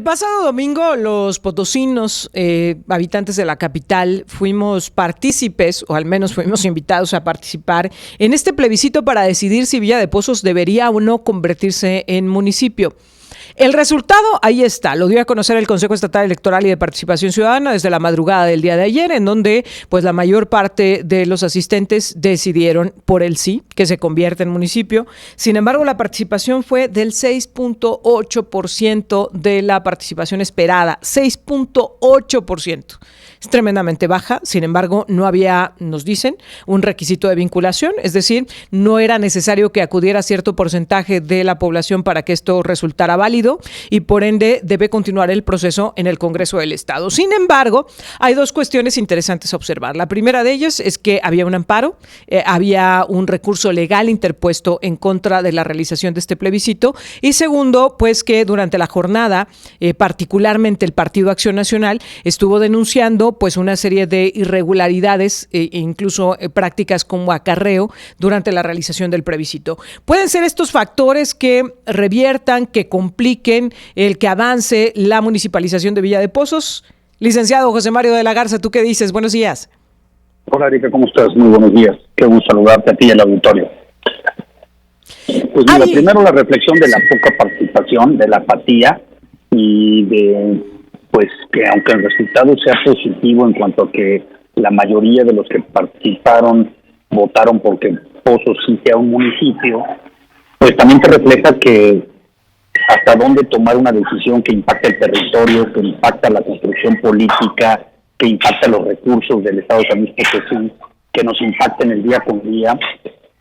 pasado domingo los potosinos, habitantes de la capital, fuimos partícipes, o al menos fuimos invitados a participar en este plebiscito para decidir si Villa de Pozos debería o no convertirse en municipio. El resultado ahí está, lo dio a conocer el Consejo Estatal Electoral y de Participación Ciudadana desde la madrugada del día de ayer, en donde pues la mayor parte de los asistentes decidieron por el sí, que se convierta en municipio. Sin embargo, la participación fue del 6.8% de la participación esperada, 6.8%. Es tremendamente baja, sin embargo, no había, nos dicen, un requisito de vinculación, es decir, no era necesario que acudiera cierto porcentaje de la población para que esto resultara válido y por ende debe continuar el proceso en el Congreso del Estado. Sin embargo, hay dos cuestiones interesantes a observar. La primera de ellas es que había un amparo, había un recurso legal interpuesto en contra de la realización de este plebiscito y segundo, pues que durante la jornada, particularmente el Partido Acción Nacional, estuvo denunciando pues una serie de irregularidades e incluso prácticas como acarreo durante la realización del plebiscito. ¿Pueden ser estos factores que reviertan, que compliquen el que avance la municipalización de Villa de Pozos? Licenciado José Mario de la Garza, ¿tú qué dices? Buenos días. Hola Erika, ¿cómo estás? Muy buenos días. Qué gusto saludarte a ti y al auditorio. Pues mira, primero la reflexión de la poca participación, de la apatía y de pues que aunque el resultado sea positivo en cuanto a que la mayoría de los que participaron votaron porque Pozos sí sea un municipio, pues también te refleja que hasta dónde tomar una decisión que impacta el territorio, que impacta la construcción política, que impacta los recursos del Estado de San Luis Potosí, que nos impacta en el día con día,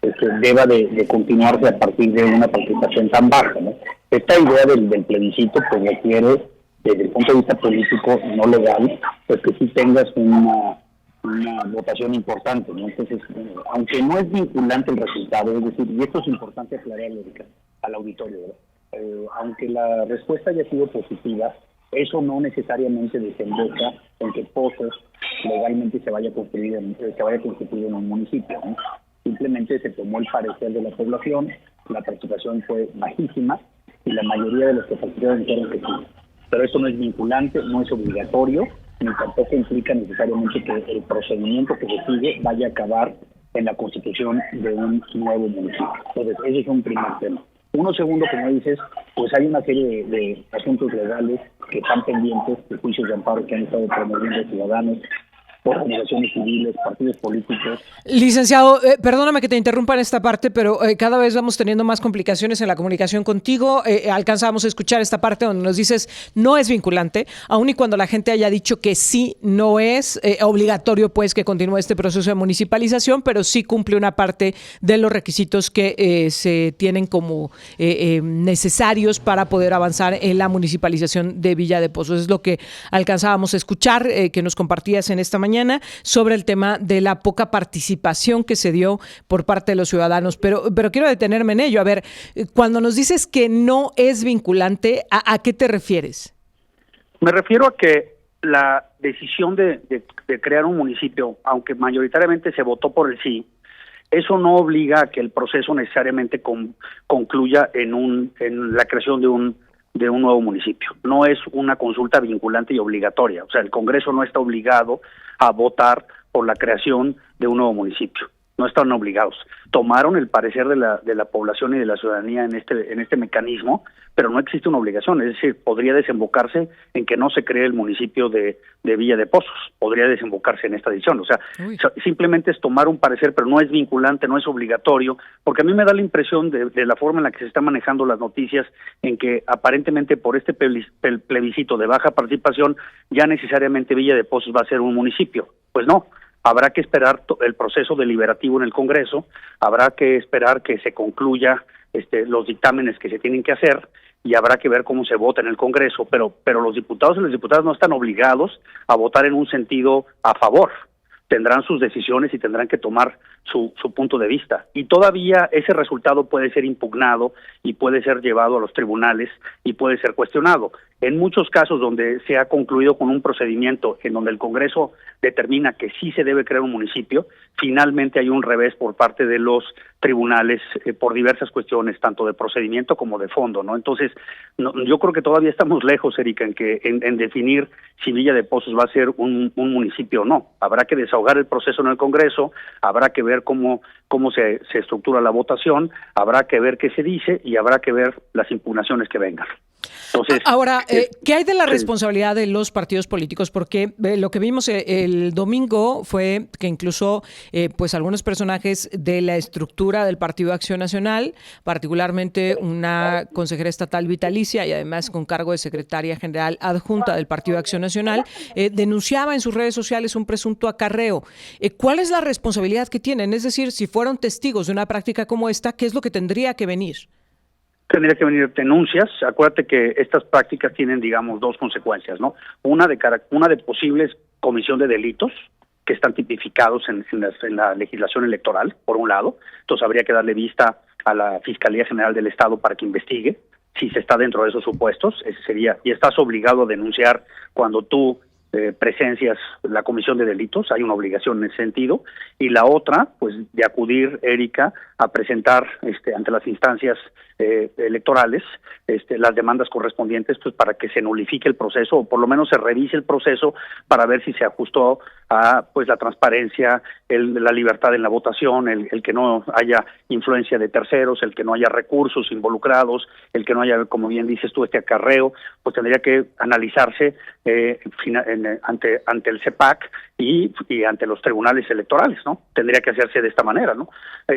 que deba de continuarse a partir de una participación tan baja, ¿no? Esta idea del plebiscito pues requiere, desde el punto de vista político no legal, pues que sí tengas una votación importante, ¿no? Entonces, aunque no es vinculante el resultado, es decir, y esto es importante aclararlo al auditorio, ¿verdad? Aunque la respuesta haya sido positiva, eso no necesariamente desemboca en que Pozos legalmente se vaya a constituir en un municipio, ¿no? Simplemente se tomó el parecer de la población, la participación fue bajísima y la mayoría de los que participaron dijeron que sí. Pero eso no es vinculante, no es obligatorio, ni tampoco implica necesariamente que el procedimiento que se sigue vaya a acabar en la constitución de un nuevo municipio. Entonces, ese es un primer tema. Uno segundo, como dices, pues hay una serie de asuntos legales que están pendientes, de juicios de amparo que han estado promoviendo ciudadanos, organizaciones civiles, partidos políticos. Licenciado, perdóname que te interrumpa en esta parte, pero cada vez vamos teniendo más complicaciones en la comunicación contigo. Alcanzamos a escuchar esta parte donde nos dices no es vinculante, aun y cuando la gente haya dicho que sí, no es obligatorio pues que continúe este proceso de municipalización, pero sí cumple una parte de los requisitos que se tienen como necesarios para poder avanzar en la municipalización de Villa de Pozos. Es lo que alcanzábamos a escuchar, que nos compartías en esta mañana sobre el tema de la poca participación que se dio por parte de los ciudadanos, pero quiero detenerme en ello. A ver, cuando nos dices que no es vinculante, ¿a qué te refieres? Me refiero a que la decisión de crear un municipio, aunque mayoritariamente se votó por el sí, eso no obliga a que el proceso necesariamente concluya en la creación de un nuevo municipio. No es una consulta vinculante y obligatoria. O sea, el Congreso no está obligado a votar por la creación de un nuevo municipio. No están obligados. Tomaron el parecer de la población y de la ciudadanía en este mecanismo, pero no existe una obligación. Es decir, podría desembocarse en que no se cree el municipio de Villa de Pozos. Podría desembocarse en esta decisión. O sea, simplemente es tomar un parecer, pero no es vinculante, no es obligatorio, porque a mí me da la impresión de la forma en la que se están manejando las noticias, en que aparentemente por este plebiscito de baja participación, ya necesariamente Villa de Pozos va a ser un municipio. Pues no. Habrá que esperar el proceso deliberativo en el Congreso, habrá que esperar que se concluya los dictámenes que se tienen que hacer y habrá que ver cómo se vota en el Congreso, pero los diputados y las diputadas no están obligados a votar en un sentido a favor. Tendrán sus decisiones y tendrán que tomar su punto de vista. Y todavía ese resultado puede ser impugnado y puede ser llevado a los tribunales y puede ser cuestionado. En muchos casos donde se ha concluido con un procedimiento en donde el Congreso determina que sí se debe crear un municipio, finalmente hay un revés por parte de los tribunales por diversas cuestiones, tanto de procedimiento como de fondo, ¿no? Entonces, yo creo que todavía estamos lejos, Erika, en definir si Villa de Pozos va a ser un municipio o no. Habrá que desahogar el proceso en el Congreso, habrá que ver cómo se estructura la votación, habrá que ver qué se dice y habrá que ver las impugnaciones que vengan. Entonces, ahora, ¿qué hay de la responsabilidad de los partidos políticos? Porque lo que vimos el domingo fue que incluso pues algunos personajes de la estructura del Partido Acción Nacional, particularmente una consejera estatal vitalicia y además con cargo de secretaria general adjunta del Partido Acción Nacional, denunciaba en sus redes sociales un presunto acarreo. ¿Cuál es la responsabilidad que tienen? Es decir, si fueron testigos de una práctica como esta, ¿qué es lo que tendría que venir? Tendría que venir denuncias. Acuérdate que estas prácticas tienen, digamos, dos consecuencias, ¿no? Una de posibles comisión de delitos que están tipificados en la legislación electoral, por un lado. Entonces habría que darle vista a la Fiscalía General del Estado para que investigue si se está dentro de esos supuestos. Ese sería, y estás obligado a denunciar cuando tú presencias la comisión de delitos, hay una obligación en ese sentido, y la otra, pues de acudir, Erika, a presentar ante las instancias electorales las demandas correspondientes, pues para que se nulifique el proceso, o por lo menos se revise el proceso para ver si se ajustó a pues la transparencia, la libertad en la votación, el que no haya influencia de terceros, el que no haya recursos involucrados, el que no haya, como bien dices tú, acarreo, pues tendría que analizarse ante el CEPAC y ante los tribunales electorales, ¿no? Tendría que hacerse de esta manera, ¿no?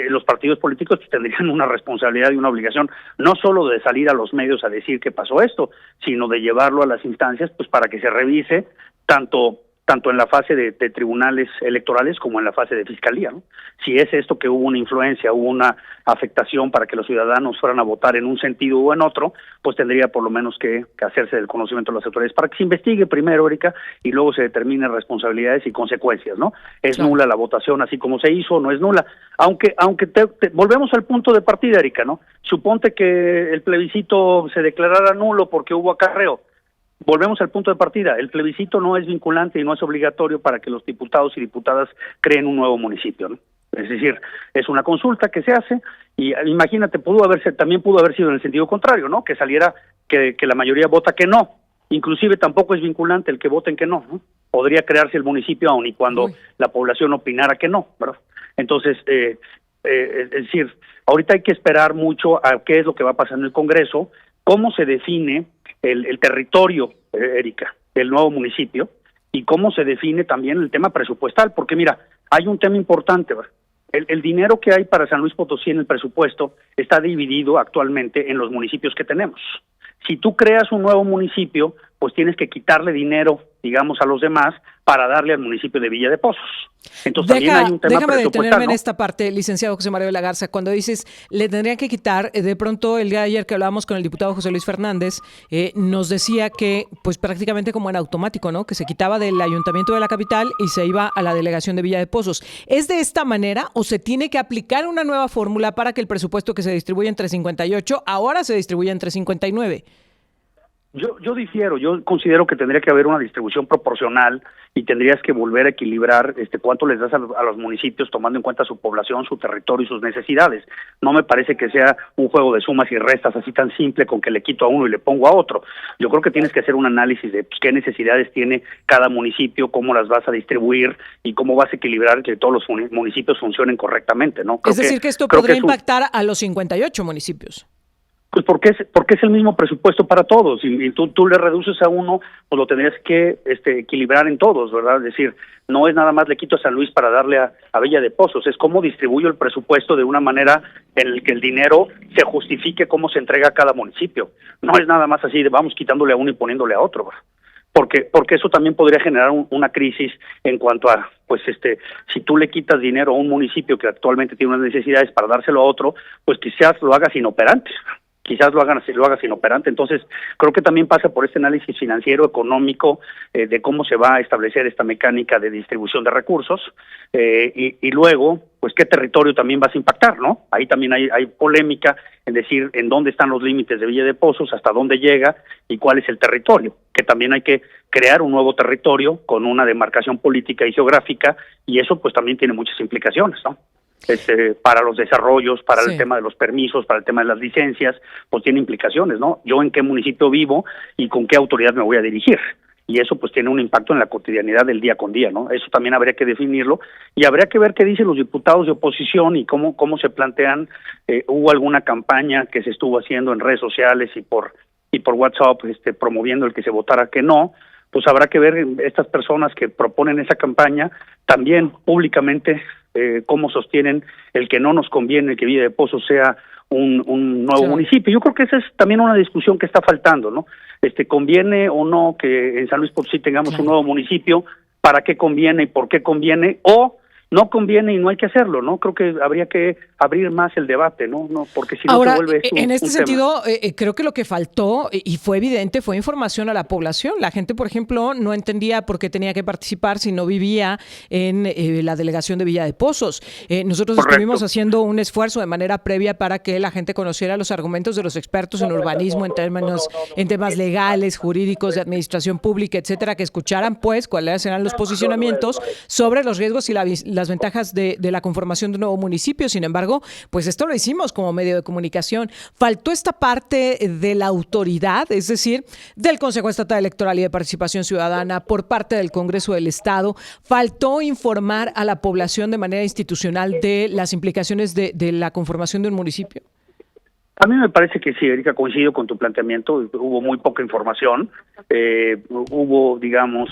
Los partidos políticos tendrían una responsabilidad y una obligación no solo de salir a los medios a decir que pasó esto, sino de llevarlo a las instancias, pues para que se revise tanto en la fase de tribunales electorales como en la fase de fiscalía, ¿no? Si es esto que hubo una influencia, hubo una afectación para que los ciudadanos fueran a votar en un sentido o en otro, pues tendría por lo menos que hacerse del conocimiento de las autoridades para que se investigue primero, Erika, y luego se determinen responsabilidades y consecuencias, ¿no? ¿Es nula la votación así como se hizo o no es nula? Aunque volvemos al punto de partida, Erika, ¿no? Suponte que el plebiscito se declarara nulo porque hubo acarreo. Volvemos al punto de partida. El plebiscito no es vinculante y no es obligatorio para que los diputados y diputadas creen un nuevo municipio, ¿no? Es decir, es una consulta que se hace y imagínate, también pudo haber sido en el sentido contrario, ¿no? Que saliera que la mayoría vota que no. Inclusive tampoco es vinculante el que voten que no, ¿no? Podría crearse el municipio aun y cuando la población opinara que no, ¿verdad? Entonces, es decir, ahorita hay que esperar mucho a qué es lo que va a pasar en el Congreso, cómo se define el territorio, Erika, del nuevo municipio y cómo se define también el tema presupuestal, porque mira, hay un tema importante, ¿verdad? El dinero que hay para San Luis Potosí en el presupuesto está dividido actualmente en los municipios que tenemos. Si tú creas un nuevo municipio, pues tienes que quitarle dinero, digamos, a los demás para darle al municipio de Villa de Pozos. Entonces también hay un tema déjame presupuestal, detenerme ¿no? en esta parte, licenciado José Mario de la Garza, cuando dices le tendrían que quitar, de pronto el día de ayer que hablábamos con el diputado José Luis Fernández, nos decía que pues prácticamente como en automático, ¿no? Que se quitaba del ayuntamiento de la capital y se iba a la delegación de Villa de Pozos. ¿Es de esta manera o se tiene que aplicar una nueva fórmula para que el presupuesto que se distribuye entre 58 ahora se distribuya entre 59? Yo difiero, yo considero que tendría que haber una distribución proporcional y tendrías que volver a equilibrar cuánto les das a los municipios tomando en cuenta su población, su territorio y sus necesidades. No me parece que sea un juego de sumas y restas así tan simple con que le quito a uno y le pongo a otro. Yo creo que tienes que hacer un análisis de qué necesidades tiene cada municipio, cómo las vas a distribuir y cómo vas a equilibrar que todos los municipios funcionen correctamente, ¿no? Es decir, que esto podría impactar a los 58 municipios. Pues porque es el mismo presupuesto para todos y tú le reduces a uno, pues lo tendrías que equilibrar en todos, ¿verdad? Es decir, no es nada más le quito a San Luis para darle a Villa de Pozos, es cómo distribuyo el presupuesto de una manera en el que el dinero se justifique cómo se entrega a cada municipio. No es nada más así de vamos quitándole a uno y poniéndole a otro, ¿verdad? Porque eso también podría generar una crisis en cuanto a, pues si tú le quitas dinero a un municipio que actualmente tiene unas necesidades para dárselo a otro, pues quizás lo hagas inoperante. quizás lo hagas inoperante. Entonces, creo que también pasa por este análisis financiero, económico, de cómo se va a establecer esta mecánica de distribución de recursos, y luego, pues, qué territorio también vas a impactar, ¿no? Ahí también hay polémica en decir en dónde están los límites de Villa de Pozos, hasta dónde llega y cuál es el territorio, que también hay que crear un nuevo territorio con una demarcación política y geográfica, y eso pues también tiene muchas implicaciones, ¿no? Para los desarrollos, para el tema de los permisos, para el tema de las licencias, pues tiene implicaciones, ¿no? Yo en qué municipio vivo y con qué autoridad me voy a dirigir. Y eso pues tiene un impacto en la cotidianidad del día con día, ¿no? Eso también habría que definirlo y habría que ver qué dicen los diputados de oposición y cómo se plantean. Hubo alguna campaña que se estuvo haciendo en redes sociales y por WhatsApp, promoviendo el que se votara que no. Pues habrá que ver estas personas que proponen esa campaña también públicamente cómo sostienen el que no nos conviene que Villa de Pozos sea un nuevo municipio. Yo creo que esa es también una discusión que está faltando, ¿no? ¿Conviene o no que en San Luis Potosí tengamos un nuevo municipio? ¿Para qué conviene y por qué conviene? ¿O no conviene y no hay que hacerlo, ¿no? Creo que habría que abrir más el debate, ¿no? Porque si no se vuelve esto en este un sentido, creo que lo que faltó, y fue evidente, fue información a la población. La gente, por ejemplo, no entendía por qué tenía que participar si no vivía en la delegación de Villa de Pozos. Nosotros estuvimos haciendo un esfuerzo de manera previa para que la gente conociera los argumentos de los expertos en urbanismo, en temas legales, jurídicos, de administración pública, etcétera, que escucharan, pues, cuáles eran los posicionamientos sobre los riesgos y las ventajas de la conformación de un nuevo municipio. Sin embargo, pues esto lo hicimos como medio de comunicación. Faltó esta parte de la autoridad, es decir, del Consejo Estatal Electoral y de Participación Ciudadana por parte del Congreso del Estado. Faltó informar a la población de manera institucional de las implicaciones de la conformación de un municipio. A mí me parece que sí, Erika, coincido con tu planteamiento. Hubo muy poca información, hubo, digamos,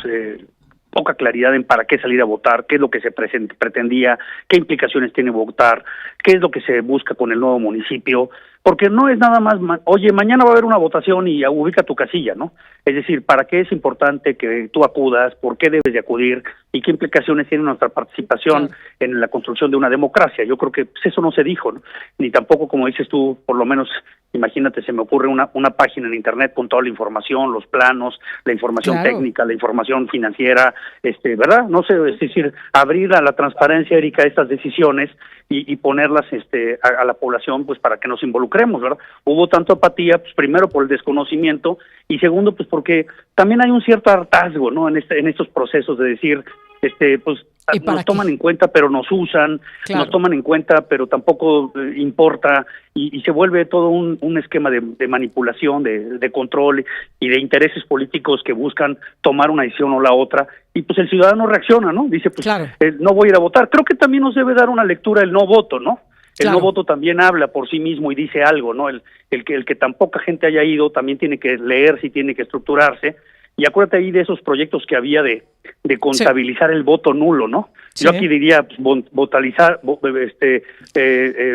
poca claridad en para qué salir a votar, qué es lo que se pretendía, qué implicaciones tiene votar, qué es lo que se busca con el nuevo municipio, porque no es nada más, oye, mañana va a haber una votación y ubica tu casilla, ¿no? Es decir, ¿para qué es importante que tú acudas? ¿Por qué debes de acudir? ¿Y qué implicaciones tiene nuestra participación en la construcción de una democracia? Yo creo que pues, eso no se dijo, ¿no? Ni tampoco, como dices tú, por lo menos, imagínate, se me ocurre una página en internet con toda la información, los planos, la información técnica, la información financiera, ¿verdad? No sé, es decir, abrir a la transparencia, Erika, estas decisiones y ponerlas a la población, pues para que nos involucremos, ¿verdad? Hubo tanto apatía, pues primero por el desconocimiento y segundo, pues porque también hay un cierto hartazgo, ¿no? En estos procesos de decir, pues nos toman en cuenta pero nos usan, nos toman en cuenta pero tampoco importa y se vuelve todo un esquema de manipulación, de control y de intereses políticos que buscan tomar una decisión o la otra y pues el ciudadano reacciona, ¿no? Dice, pues no voy a ir a votar. Creo que también nos debe dar una lectura el no voto, ¿no? El no voto también habla por sí mismo y dice algo, ¿no? El que tan poca gente haya ido también tiene que leerse y tiene que estructurarse. Y acuérdate ahí de esos proyectos que había de contabilizar el voto nulo, ¿no? Yo aquí diría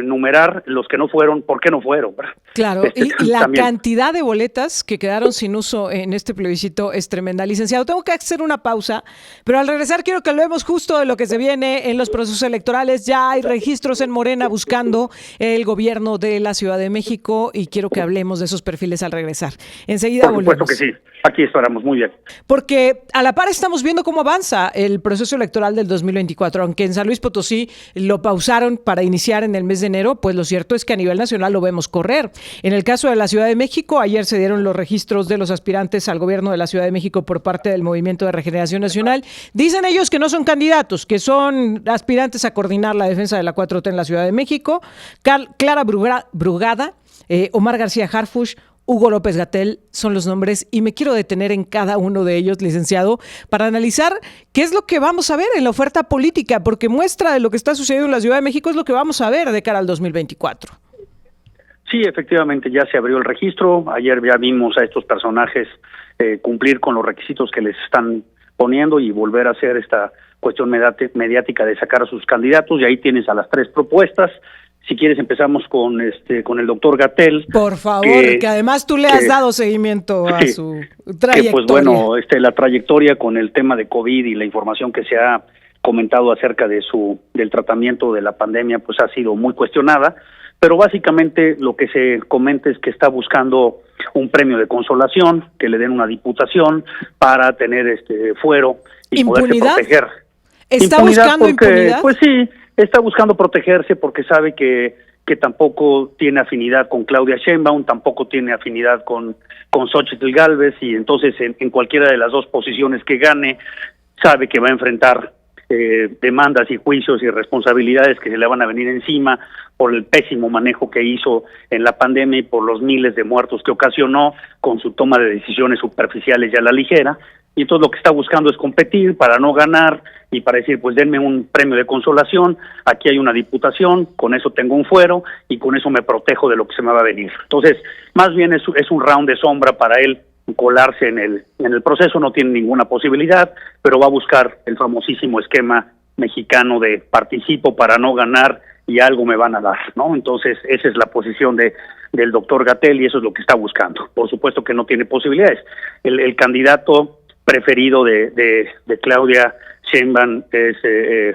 numerar los que no fueron, ¿por qué no fueron? Claro, y la cantidad de boletas que quedaron sin uso en este plebiscito es tremenda. Licenciado, tengo que hacer una pausa, pero al regresar quiero que hablemos justo de lo que se viene en los procesos electorales. Ya hay registros en Morena buscando el gobierno de la Ciudad de México y quiero que hablemos de esos perfiles al regresar. Enseguida volvemos. Por supuesto que sí, aquí esperamos, muy bien. Porque a la par estamos viendo cómo avanza el proceso electoral del 2024, aunque en San Luis Potosí lo pausaron para iniciar en el mes de enero, pues lo cierto es que a nivel nacional lo vemos correr. En el caso de la Ciudad de México, ayer se dieron los registros de los aspirantes al gobierno de la Ciudad de México por parte del Movimiento de Regeneración Nacional. Dicen ellos que no son candidatos, que son aspirantes a coordinar la defensa de la 4T en la Ciudad de México. Clara Brugada, Omar García Harfuch, Hugo López-Gatell son los nombres y me quiero detener en cada uno de ellos, licenciado, para analizar qué es lo que vamos a ver en la oferta política, porque muestra de lo que está sucediendo en la Ciudad de México es lo que vamos a ver de cara al 2024. Sí, efectivamente, ya se abrió el registro. Ayer ya vimos a estos personajes cumplir con los requisitos que les están poniendo y volver a hacer esta cuestión mediática de sacar a sus candidatos. Y ahí tienes a las 3 propuestas. Si quieres empezamos con el doctor Gatell. Por favor, que además tú le has dado seguimiento a su trayectoria. Que pues bueno, la trayectoria con el tema de COVID y la información que se ha comentado acerca del tratamiento de la pandemia pues ha sido muy cuestionada, pero básicamente lo que se comenta es que está buscando un premio de consolación, que le den una diputación para tener fuero y poderse proteger. ¿Está buscando impunidad? Pues sí, está buscando protegerse porque sabe que tampoco tiene afinidad con Claudia Sheinbaum, tampoco tiene afinidad con Xóchitl Gálvez, y entonces en cualquiera de las dos posiciones que gane, sabe que va a enfrentar demandas y juicios y responsabilidades que se le van a venir encima por el pésimo manejo que hizo en la pandemia y por los miles de muertos que ocasionó con su toma de decisiones superficiales y a la ligera. Y entonces lo que está buscando es competir para no ganar y para decir, pues denme un premio de consolación, aquí hay una diputación, con eso tengo un fuero y con eso me protejo de lo que se me va a venir. Entonces, más bien es un round de sombra para él colarse en el proceso, no tiene ninguna posibilidad, pero va a buscar el famosísimo esquema mexicano de participo para no ganar y algo me van a dar, ¿no? Entonces, esa es la posición del doctor Gatell y eso es lo que está buscando. Por supuesto que no tiene posibilidades. El candidato preferido de Claudia Sheinbaum es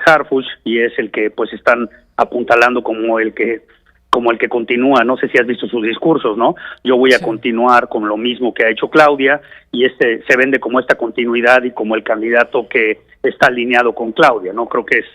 Harfuch, y es el que pues están apuntalando como el que continúa. No sé si has visto sus discursos, ¿no? Yo voy a continuar con lo mismo que ha hecho Claudia, y se vende como esta continuidad y como el candidato que está alineado con Claudia, ¿no? Creo que es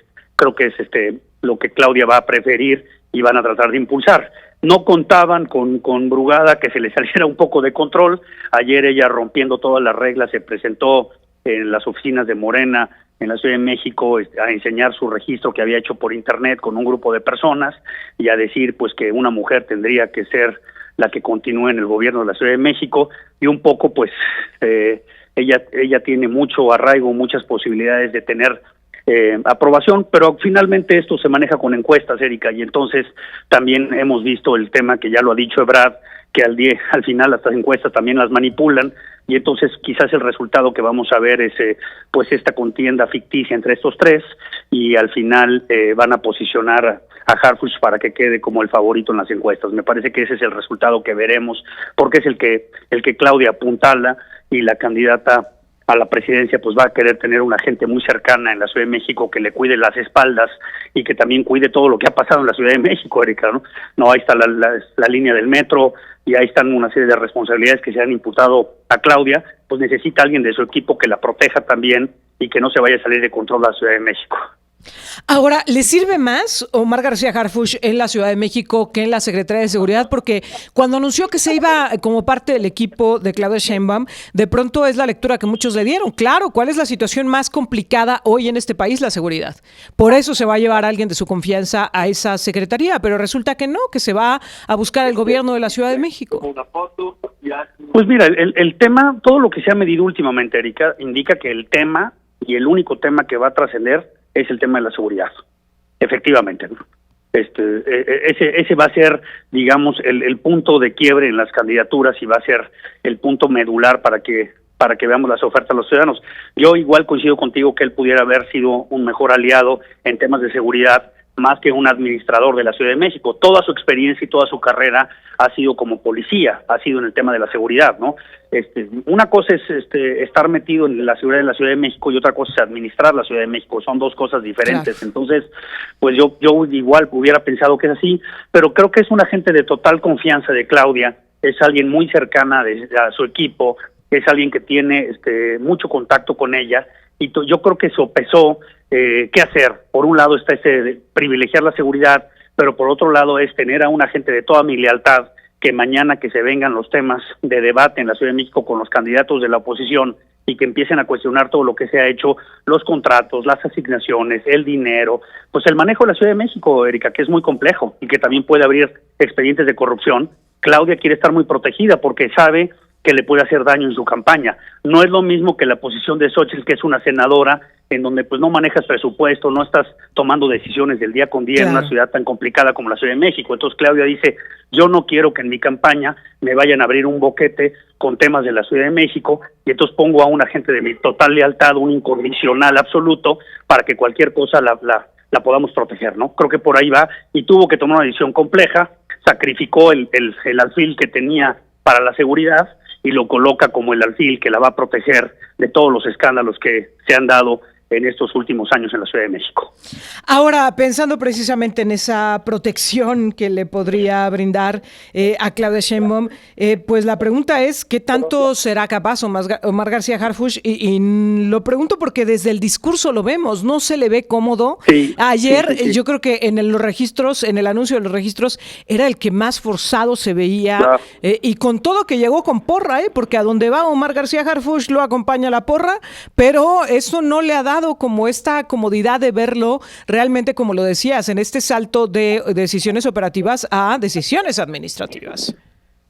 lo que Claudia va a preferir y van a tratar de impulsar. No contaban con Brugada, que se le saliera un poco de control. Ayer ella, rompiendo todas las reglas, se presentó en las oficinas de Morena en la Ciudad de México a enseñar su registro que había hecho por internet con un grupo de personas y a decir pues que una mujer tendría que ser la que continúe en el gobierno de la Ciudad de México, y un poco pues ella tiene mucho arraigo, muchas posibilidades de tener aprobación, pero finalmente esto se maneja con encuestas, Erika, y entonces también hemos visto el tema que ya lo ha dicho Ebrard, que al final estas encuestas también las manipulan, y entonces quizás el resultado que vamos a ver es pues esta contienda ficticia entre estos tres, y al final van a posicionar a Harfuch para que quede como el favorito en las encuestas. Me parece que ese es el resultado que veremos, porque es el que Claudia apuntala, y la candidata a la presidencia pues va a querer tener una gente muy cercana en la Ciudad de México que le cuide las espaldas y que también cuide todo lo que ha pasado en la Ciudad de México, Erika, ¿no? No, ahí está la línea del metro, y ahí están una serie de responsabilidades que se han imputado a Claudia, pues necesita alguien de su equipo que la proteja también y que no se vaya a salir de control la Ciudad de México. Ahora, ¿le sirve más Omar García Harfuch en la Ciudad de México que en la Secretaría de Seguridad? Porque cuando anunció que se iba como parte del equipo de Claudia Sheinbaum, de pronto es la lectura que muchos le dieron. Claro, ¿cuál es la situación más complicada hoy en este país? La seguridad. Por eso se va a llevar a alguien de su confianza a esa secretaría, pero resulta que no, que se va a buscar el gobierno de la Ciudad de México. Pues mira, el tema, todo lo que se ha medido últimamente, Erika, indica que el tema y el único tema que va a trascender es el tema de la seguridad, efectivamente, ¿no? Ese va a ser, digamos, el punto de quiebre en las candidaturas, y va a ser el punto medular para que veamos las ofertas a los ciudadanos. Yo igual coincido contigo que él pudiera haber sido un mejor aliado en temas de seguridad, más que un administrador de la Ciudad de México. Toda su experiencia y toda su carrera ha sido como policía, ha sido en el tema de la seguridad, ¿no? Una cosa es estar metido en la seguridad de la Ciudad de México y otra cosa es administrar la Ciudad de México. Son dos cosas diferentes. Claro. Entonces, pues yo igual hubiera pensado que es así, pero creo que es una gente de total confianza de Claudia, es alguien muy cercana a su equipo, es alguien que tiene mucho contacto con ella, y yo creo que sopesó qué hacer. Por un lado está privilegiar la seguridad, pero por otro lado es tener a una gente de toda mi lealtad, que mañana que se vengan los temas de debate en la Ciudad de México con los candidatos de la oposición y que empiecen a cuestionar todo lo que se ha hecho, los contratos, las asignaciones, el dinero, pues el manejo de la Ciudad de México, Erika, que es muy complejo y que también puede abrir expedientes de corrupción. Claudia quiere estar muy protegida porque sabe que le puede hacer daño en su campaña. No es lo mismo que la posición de Xóchitl, que es una senadora en donde pues no manejas presupuesto, no estás tomando decisiones del día con día, claro, en una ciudad tan complicada como la Ciudad de México. Entonces Claudia dice, yo no quiero que en mi campaña me vayan a abrir un boquete con temas de la Ciudad de México, y entonces pongo a una gente de mi total lealtad, un incondicional absoluto, para que cualquier cosa la podamos proteger, ¿no? Creo que por ahí va, y tuvo que tomar una decisión compleja, sacrificó el alfil que tenía para la seguridad, y lo coloca como el alfil que la va a proteger de todos los escándalos que se han dado en estos últimos años en la Ciudad de México. Ahora, pensando precisamente en esa protección que le podría brindar a Claudia Sheinbaum, pues la pregunta es, ¿qué tanto será capaz Omar García Harfuch? Y lo pregunto porque desde el discurso lo vemos, no se le ve cómodo. Sí, Ayer, sí. yo creo que en los registros, en el anuncio de los registros, era el que más forzado se veía, Claro. Y con todo que llegó con porra, porque a donde va Omar García Harfuch lo acompaña la porra, pero eso no le ha dado como esta comodidad de verlo realmente, como lo decías, en este salto de decisiones operativas a decisiones administrativas.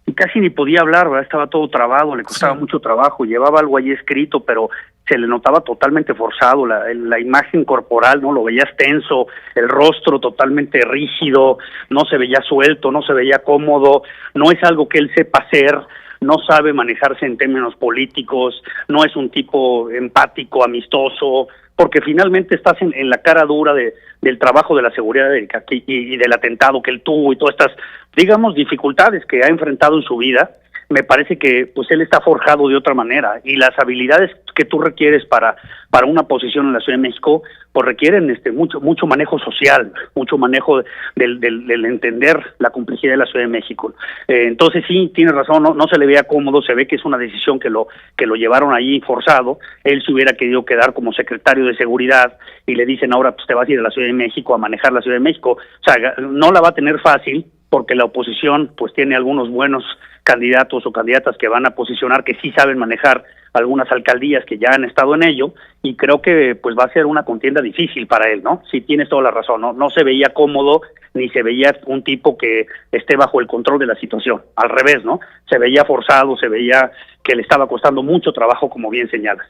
Y casi ni podía hablar, ¿verdad? Estaba todo trabado, le costaba mucho trabajo, llevaba algo ahí escrito, pero se le notaba totalmente forzado, la imagen corporal, ¿no? Lo veías tenso, el rostro totalmente rígido, no se veía suelto, no se veía cómodo, no es algo que él sepa hacer, no sabe manejarse en términos políticos, no es un tipo empático, amistoso, porque finalmente estás en la cara dura del trabajo de la seguridad y del atentado que él tuvo y todas estas, digamos, dificultades que ha enfrentado en su vida. Me parece que pues él está forjado de otra manera y las habilidades que tú requieres para una posición en la Ciudad de México pues requieren mucho manejo social, mucho manejo del entender la complejidad de la Ciudad de México. Entonces sí, tienes razón, no se le veía cómodo, se ve que es una decisión que lo llevaron ahí forzado. Él se hubiera querido quedar como secretario de Seguridad y le dicen ahora pues te vas a ir a la Ciudad de México a manejar la Ciudad de México. O sea, no la va a tener fácil porque la oposición pues tiene algunos buenos candidatos o candidatas que van a posicionar que sí saben manejar algunas alcaldías que ya han estado en ello, y creo que pues va a ser una contienda difícil para él, ¿no? Sí, tienes toda la razón, no se veía cómodo, ni se veía un tipo que esté bajo el control de la situación, al revés, ¿no? Se veía forzado, se veía que le estaba costando mucho trabajo, como bien señalas.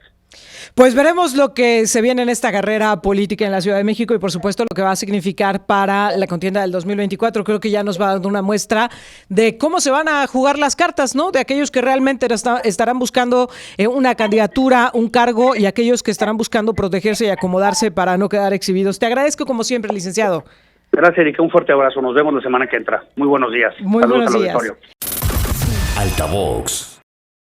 Pues veremos lo que se viene en esta carrera política en la Ciudad de México y por supuesto lo que va a significar para la contienda del 2024. Creo que ya nos va dando una muestra de cómo se van a jugar las cartas, ¿no? De aquellos que realmente estarán buscando una candidatura, un cargo, y aquellos que estarán buscando protegerse y acomodarse para no quedar exhibidos. Te agradezco como siempre, licenciado. Gracias, Erika. Un fuerte abrazo. Nos vemos la semana que entra. Muy buenos días. Muy buenos días. Altavox.